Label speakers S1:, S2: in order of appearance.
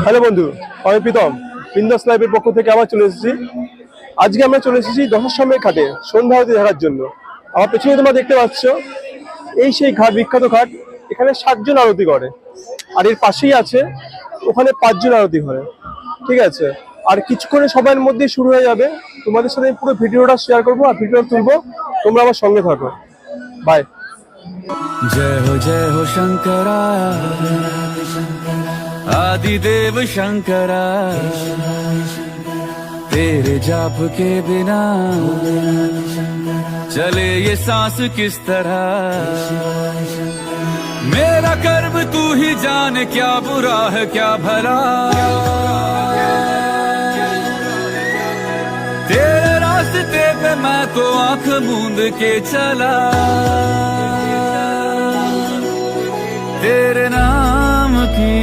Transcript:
S1: Hello বন্ধু, আমি প্রীতম বিন্দাস লাইভের পক্ষ থেকে আবার চলে এসেছি। আজকে আমরা চলে এসেছি দশাশ্রমের ঘাটে সন্ধ্যা আরতি দেখার জন্য। আমার পেছনে তোমরা দেখতে পাচ্ছ, এই সেই ঘাট, বিখ্যাত ঘাট। এখানে 7 জন আরতি করে, আর এর পাশেই আছে ওখানে 5 জন আরতি করে। ঠিক আছে, আর কিছুক্ষণে সবার মধ্যেই শুরু হয়ে যাবে। তোমাদের সাথে পুরো ভিডিওটা শেয়ার করবো আর ভিডিওটা তুলবো, তোমরা আমার সঙ্গে থাকো। বাই।
S2: जय हो शंकरा आदिदेव शंकरा, तेरे जाप के बिना चले ये सांस किस तरह। मेरा कर्म तू ही जाने, क्या बुरा है क्या भला। तेरे रास्ते पे मैं तो आंख मूंद के चला, तेरे नाम की